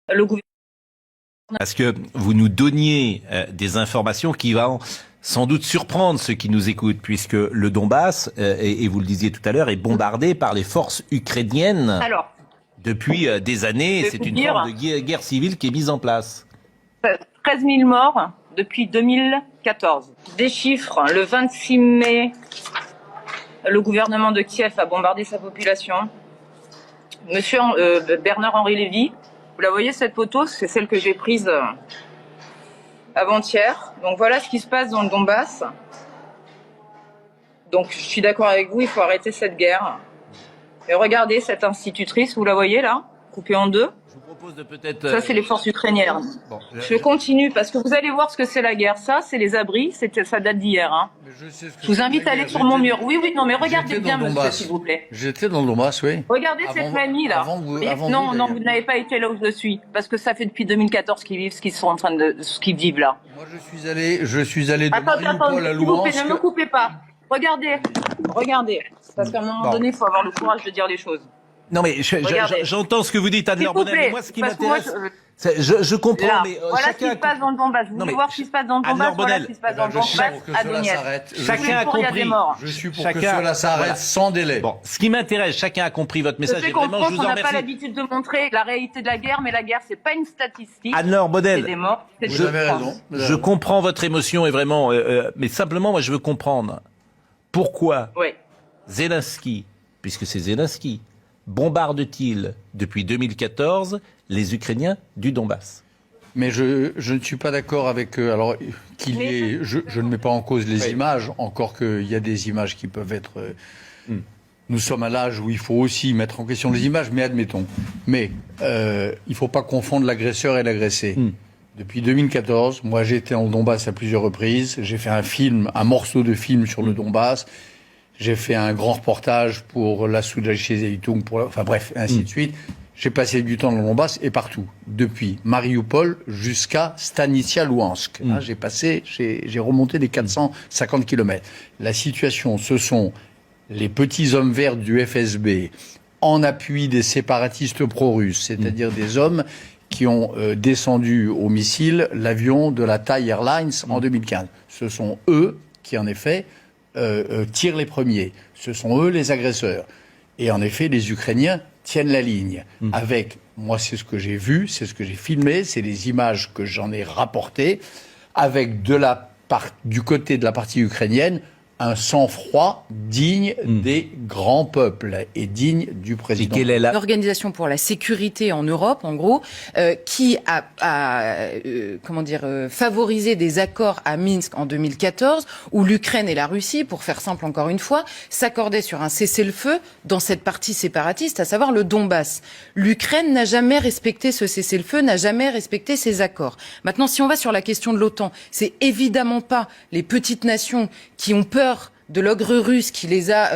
Le gouvernement... Parce que vous nous donniez des informations qui vont sans doute surprendre ceux qui nous écoutent, puisque le Donbass, et vous le disiez tout à l'heure, est bombardé par les forces ukrainiennes. Alors, depuis des années. C'est une forme de guerre civile qui est mise en place. 13 000 morts depuis 2014. Des chiffres, le 26 mai, le gouvernement de Kiev a bombardé sa population. Monsieur Bernard-Henri Lévy, vous la voyez cette photo, c'est celle que j'ai prise avant-hier. Donc voilà ce qui se passe dans le Donbass. Donc je suis d'accord avec vous, il faut arrêter cette guerre. Et regardez cette institutrice, vous la voyez là, coupée en deux. Je vous propose de peut-être... Ça, c'est les forces ukrainiennes. Bon, je continue parce que vous allez voir ce que c'est la guerre. Ça, c'est les abris, ça date d'hier. Hein. Je vous invite à aller sur mon mur. Oui, non, mais regardez bien, monsieur, s'il vous plaît. J'étais dans le Donbass, oui. Regardez cette famille là. Non, vous n'avez pas été là où je suis, parce que ça fait depuis 2014 qu'ils vivent ce qu'ils vivent là. Moi, je suis allé de Mariupol à Louhansk. Ne me coupez pas. Regardez, parce qu'à un moment donné, il faut avoir le courage de dire les choses. Non mais j'entends ce que vous dites, Anne-Laure Bonnel, mais moi ce qui m'intéresse, je comprends, là, mais voilà ce qui se passe dans le Donbass. Vous voulez voir ce qui se passe dans le Donbass, voilà ce qui se passe dans le Donbass à Donetsk. Chacun a compris. Je suis pour que cela s'arrête sans délai. Bon, ce qui m'intéresse, chacun a compris votre message. Je comprends qu'on n'a pas l'habitude de montrer la réalité de la guerre, mais la guerre, c'est pas une statistique. Anne-Laure Bonnel, c'est des morts, c'est vous avez raison. Je comprends votre émotion et vraiment, mais simplement, moi, je veux comprendre pourquoi Zelensky, puisque c'est Zelensky, bombarde-t-il depuis 2014 les Ukrainiens du Donbass? Mais je ne suis pas d'accord avec eux. Alors je ne mets pas en cause les images, encore qu'il y a des images qui peuvent être... Nous sommes à l'âge où il faut aussi mettre en question les images, mais admettons. Mais il ne faut pas confondre l'agresseur et l'agressé. Depuis 2014, moi j'ai été en Donbass à plusieurs reprises. J'ai fait un morceau de film sur le Donbass. J'ai fait un grand reportage pour la Soudachi-Zeitung, enfin bref, ainsi de suite. J'ai passé du temps dans le Donbass et partout, depuis Mariupol jusqu'à Stanitsia-Louhansk. J'ai remonté les 450 km. La situation, ce sont les petits hommes verts du FSB en appui des séparatistes pro-russes, c'est-à-dire des hommes qui ont descendu au missile l'avion de la Thai Airlines en 2015. Ce sont eux qui, en effet, tirent les premiers. Ce sont eux les agresseurs. Et en effet, les Ukrainiens tiennent la ligne. Avec, moi c'est ce que j'ai vu, c'est ce que j'ai filmé, c'est les images que j'en ai rapportées, avec du côté de la partie ukrainienne, un sang-froid digne des grands peuples et digne du président. L'Organisation pour la sécurité en Europe, en gros, qui a favorisé des accords à Minsk en 2014, où l'Ukraine et la Russie, pour faire simple encore une fois, s'accordaient sur un cessez-le-feu dans cette partie séparatiste, à savoir le Donbass. L'Ukraine n'a jamais respecté ce cessez-le-feu, n'a jamais respecté ces accords. Maintenant, si on va sur la question de l'OTAN, c'est évidemment pas les petites nations qui ont peur de l'ogre russe qui les a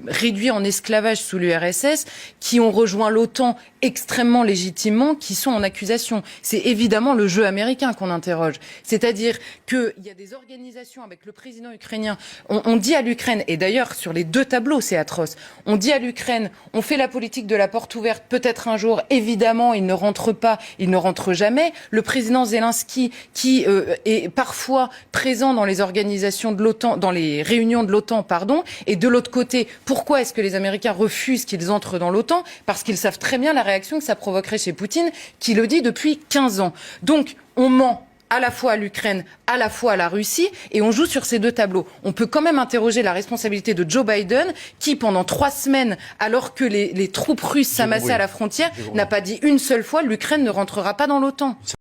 réduits en esclavage sous l'URSS, qui ont rejoint l'OTAN extrêmement légitimement, qui sont en accusation. C'est évidemment le jeu américain qu'on interroge. C'est-à-dire qu'il y a des organisations avec le président ukrainien. On dit à l'Ukraine, et d'ailleurs sur les deux tableaux c'est atroce, on dit à l'Ukraine, on fait la politique de la porte ouverte, peut-être un jour, évidemment il ne rentre pas, il ne rentre jamais. Le président Zelensky qui est parfois présent dans les organisations de l'OTAN, dans les réunions de l'OTAN, pardon, et de l'autre côté, pourquoi est-ce que les Américains refusent qu'ils entrent dans l'OTAN? Parce qu'ils savent très bien la réaction que ça provoquerait chez Poutine, qui le dit depuis 15 ans. Donc, on ment à la fois à l'Ukraine, à la fois à la Russie, et on joue sur ces deux tableaux. On peut quand même interroger la responsabilité de Joe Biden, qui pendant 3 semaines, alors que les troupes russes s'amassaient à la frontière, n'a pas dit une seule fois l'Ukraine ne rentrera pas dans l'OTAN.